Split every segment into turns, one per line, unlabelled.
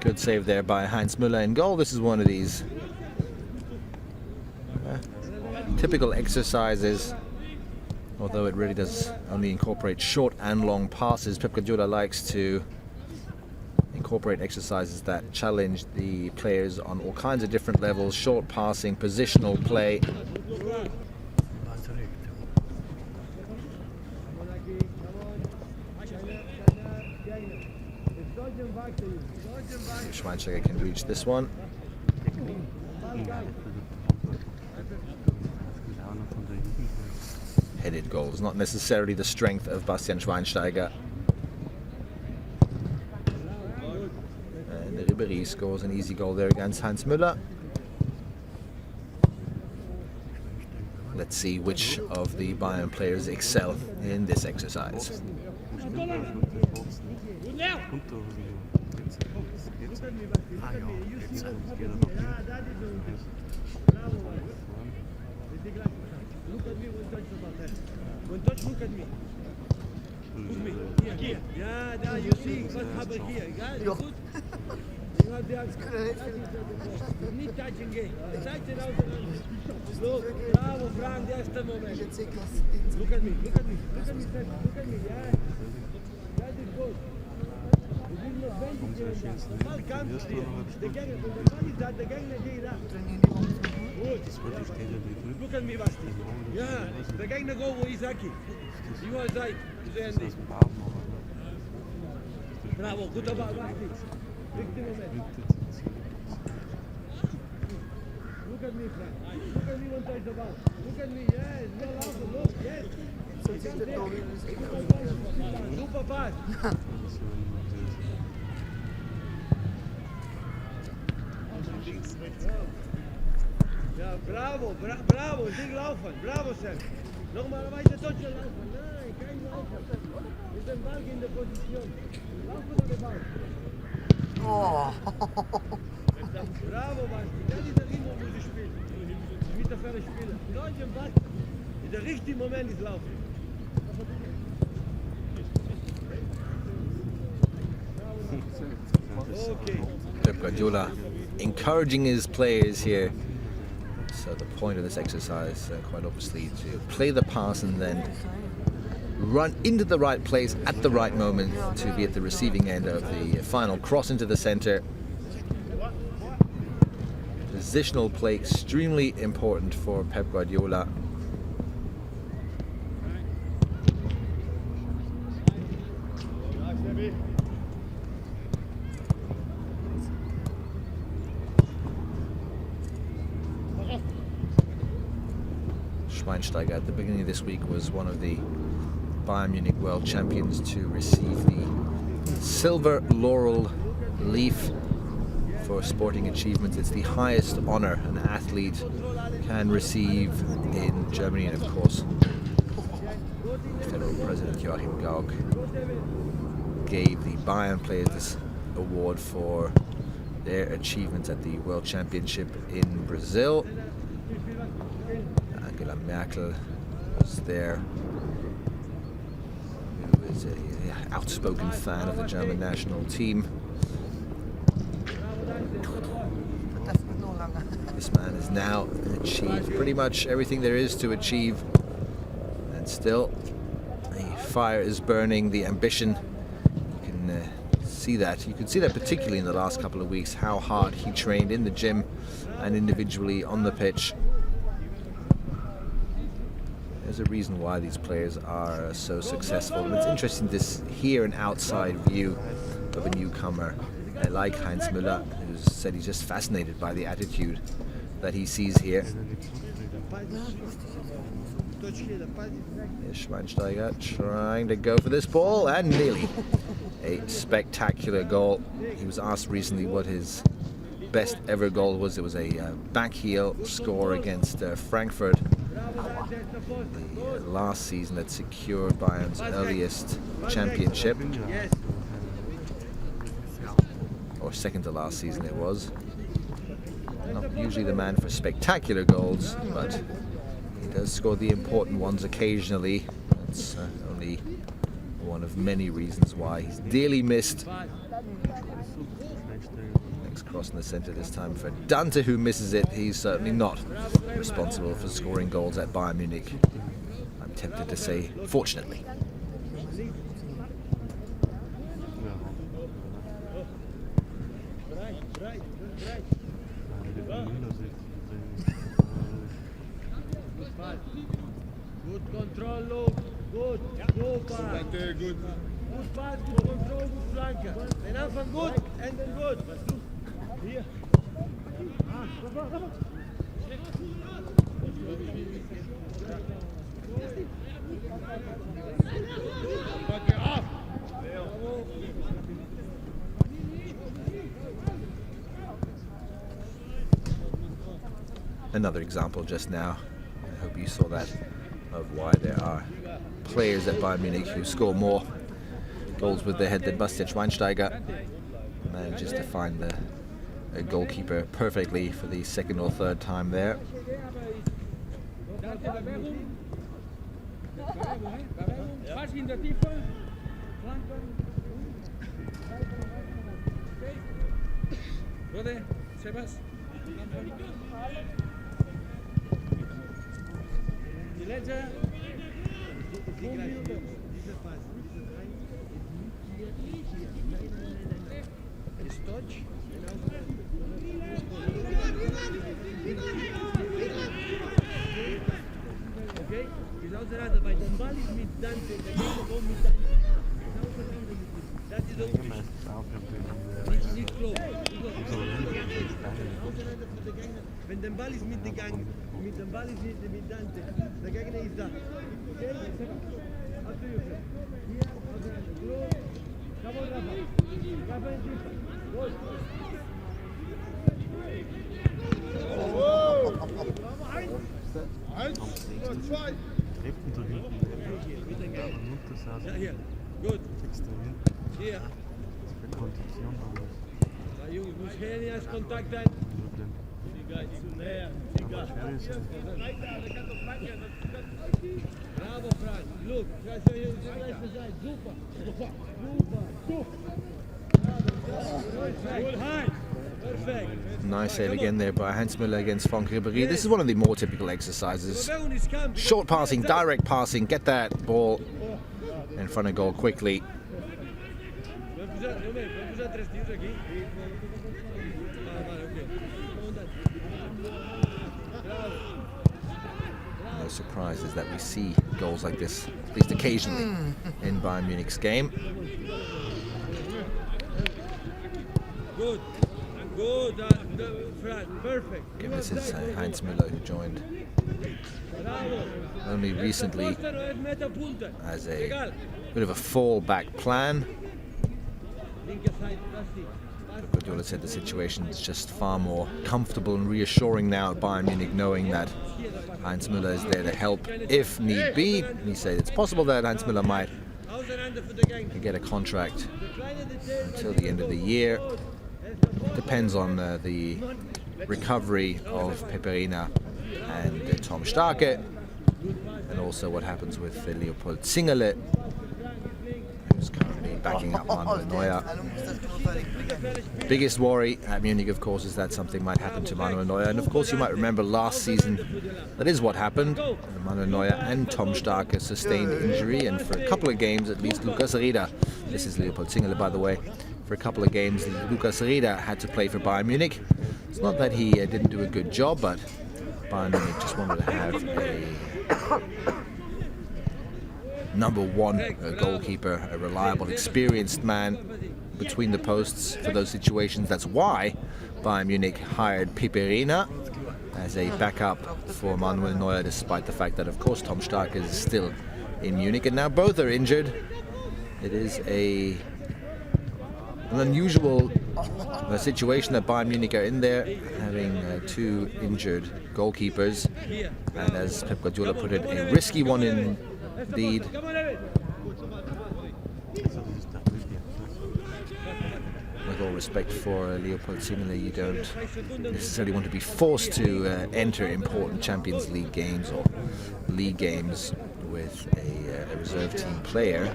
Good save there by Heinz Müller in goal. This is one of these typical exercises, although it really does only incorporate short and long passes. Pep Guardiola likes to incorporate exercises that challenge the players on all kinds of different levels: short passing, positional play. Schweinsteiger can reach this one. Headed goals, not necessarily the strength of Bastian Schweinsteiger. And Ribéry scores an easy goal there against Heinz Müller. Let's see which of the Bayern players excel in this exercise.
Look at me when touch the ball. When touch, look at me. Look me. Here. Yeah, there you see what happened here. Got it? Good? You have the you need touching game. Touch it out. Look, bravo, Frank, that's the moment. Look at me, look at me, look at me, look at me, yeah. That is good. You did not bend it. The ball comes here. The gang, when the ball is that, the gang is that. Good. Look at me, Basti. Yeah, the guy na go is Aki. You are right. Bravo, good about Basti. Victim moment. Look at me, Frank. Look at me when touch the ball. Look at me, yes. No laughing, look, yes. Super fast. Ja, bravo, bravo, Ding laufen, bravo Sam. Nochmal weiter Deutsche laufen, nein, kein Laufen. Mit dem Ball in der Position. Laufen oder Ball? Oh. Bravo, Basti, das ist der Ritmo, wo sie spielen. Mit der Fälle spielen. Deutsche Ball, der richtige Moment ist Laufen. Okay.
Pep Guardiola encouraging his players here. So the point of this exercise, quite obviously, to play the pass and then run into the right place at the right moment to be at the receiving end of the final cross into the center. Positional play extremely important for Pep Guardiola. Schweinsteiger at the beginning of this week was one of the Bayern Munich world champions to receive the Silver Laurel Leaf for sporting achievements. It's the highest honor an athlete can receive in Germany, and of course Federal President Joachim Gauck gave the Bayern players this award for their achievements at the World Championship in Brazil. Angela Merkel was there, who is an outspoken fan of the German national team. This man has now achieved pretty much everything there is to achieve, and still the fire is burning, the ambition. You can see that. You can see that particularly in the last couple of weeks, how hard he trained in the gym and individually on the pitch. There's a reason why these players are so successful, and it's interesting to hear an outside view of a newcomer like Heinz Müller, who said he's just fascinated by the attitude that he sees here. Here's Schweinsteiger trying to go for this ball, and nearly a spectacular goal. He was asked recently what his best ever goal was. It was a back heel score against Frankfurt the last season that secured Bayern's earliest championship, or second to last season it was. Not usually the man for spectacular goals, but he does score the important ones occasionally. That's only one of many reasons why he's dearly missed. Next cross in the centre, this time for Dante, who misses it. He's certainly not responsible for scoring goals at Bayern Munich. I'm tempted to say, fortunately.
Good control, Luke. Good. Good pass. Good. Good pass, good control, good flanker. And Anfang good, and then good. Here.
Another example just now. I hope you saw that, of why there are players at Bayern Munich who score more goals with their head than Bastian Schweinsteiger. Manages to find the goalkeeper perfectly for the second or third time there.
Okay? Is außerhalb dabei. Der Ball ist mit Dante, der Gegner kommt mit Dante. Das ist der Unterschied. Nicht klar. Wenn der Ball ist mit dem Gang, mit dem Ball ist mit Dante, der Gegner ist da. Okay? Also, hier, außerhalb. Come on, Rafa. Rafa in Tifa. Gut. Ja, hier. Gut. Hier. Ja, Junge, ich muss her, erst Kontakt halten. Bravo, Frank. Look, super. Good high. Perfect.
Nice save again there by Hans Müller against Franck Ribéry. This is one of the more typical exercises. Short passing, direct passing, get that ball in front of goal quickly. No surprises that we see goals like this, at least occasionally, in Bayern Munich's game.
Good. Good, perfect.
Again, this is Heinz Müller, who joined only recently as a bit of a fallback plan. But Guardiola said the situation is just far more comfortable and reassuring now at Bayern Munich, knowing that Heinz Müller is there to help if need be. He said it's possible that Heinz Müller might get a contract until the end of the year. Depends on the recovery of Peperina and Tom Starke, and also what happens with Leopold Zingerle, who's currently backing up Manuel Neuer. Biggest worry at Munich, of course, is that something might happen to Manuel Neuer, and of course you might remember last season that is what happened. Manuel Neuer and Tom Starke sustained injury, and for a couple of games at least, Lukas Rieder, this is Leopold Zingerle by the way, for a couple of games, Lukas Rieder had to play for Bayern Munich. It's not that he didn't do a good job, but Bayern Munich just wanted to have a number one goalkeeper, a reliable, experienced man between the posts for those situations. That's why Bayern Munich hired Peperina as a backup for Manuel Neuer, despite the fact that, of course, Tom Starke is still in Munich, and now both are injured. It is an unusual The situation that Bayern Munich are in there, having two injured goalkeepers, and as Pep Guardiola put it, a risky one indeed. With all respect for Leopold Simile, you don't necessarily want to be forced to enter important Champions League games or league games with a reserve team player.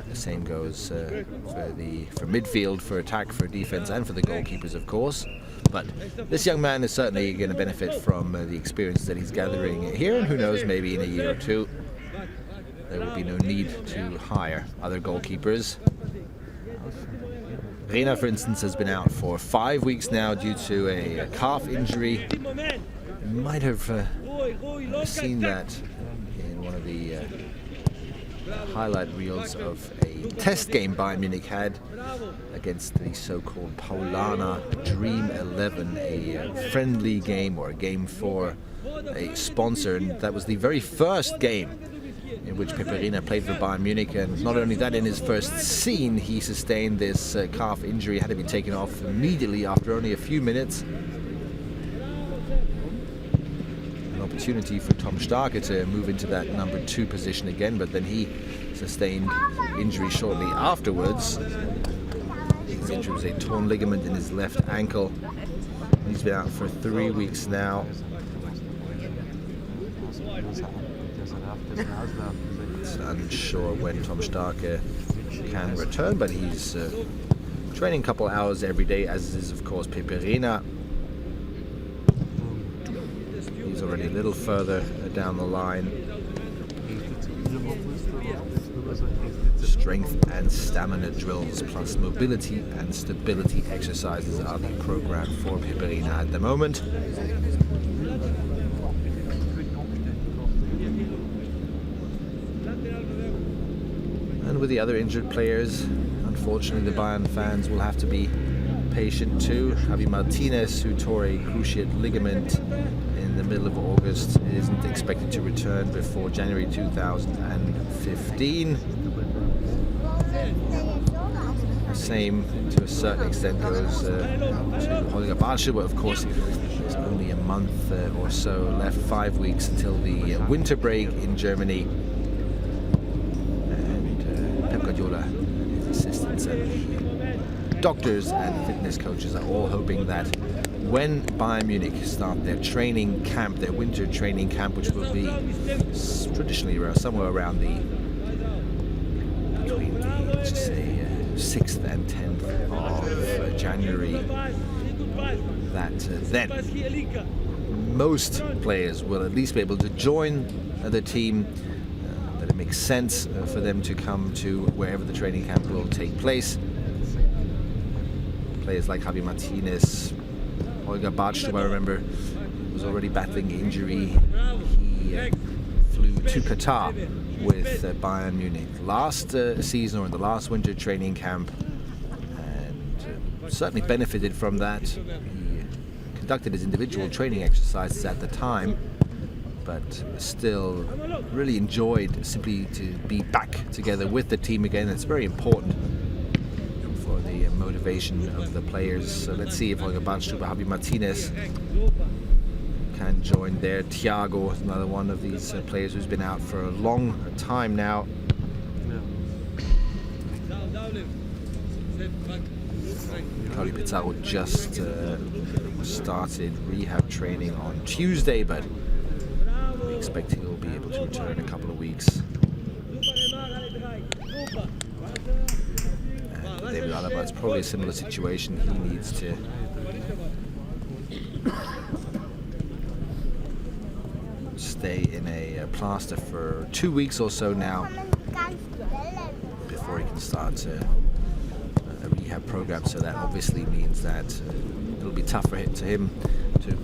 The same goes for midfield, for attack, for defense, and for the goalkeepers, of course. But this young man is certainly going to benefit from the experience that he's gathering here, and who knows, maybe in a year or two there will be no need to hire other goalkeepers. Rena, for instance, has been out for 5 weeks now due to a calf injury. You might have seen that in one of the highlight reels of a test game Bayern Munich had against the so-called Paulaner Dream 11, a friendly game or a game for a sponsor, and that was the very first game in which Peperina played for Bayern Munich. And not only that, in his first scene he sustained this calf injury, had to be taken off immediately after only a few minutes. An opportunity for Tom Starke to move into that number 2 position again, but then he sustained injury shortly afterwards. His injury was a torn ligament in his left ankle. He's been out for 3 weeks now. It's unsure when Tom Starke can return, but he's training a couple hours every day, as is of course Peperina. He's already a little further down the line. Strength and stamina drills plus mobility and stability exercises are the program for Peperina at the moment. And with the other injured players, unfortunately the Bayern fans will have to be patient too. Javi Martinez, who tore a cruciate ligament in the middle of August, isn't expected to return before January 2015. The same, to a certain extent, goes to Holger Badstuber, but of course there's only a month or so left, 5 weeks until the winter break in Germany. And Pep Guardiola and his assistants and doctors and fitness coaches are all hoping that when Bayern Munich start their training camp, their winter training camp, which will be traditionally somewhere around between the, let's just say, 6th and 10th of January, that then most players will at least be able to join the team, that it makes sense for them to come to wherever the training camp will take place. Players like Javi Martinez, Holger Badstuber, I remember, was already battling injury. He flew to Qatar with Bayern Munich last season, or in the last winter training camp, and certainly benefited from that. He conducted his individual training exercises at the time, but still really enjoyed simply to be back together with the team again. It's very important for the motivation of the players. So let's see if Holger Badstuber, Javi Martinez can join there. Thiago is another one of these players who's been out for a long time now. Cody Pizarro just started rehab training on Tuesday, but we expect he will be able to return in a couple of weeks. And David Alaba, it's probably a similar situation. He needs to stay in a plaster for 2 weeks or so now before he can start a rehab program. So that obviously means that it'll be tougher to him to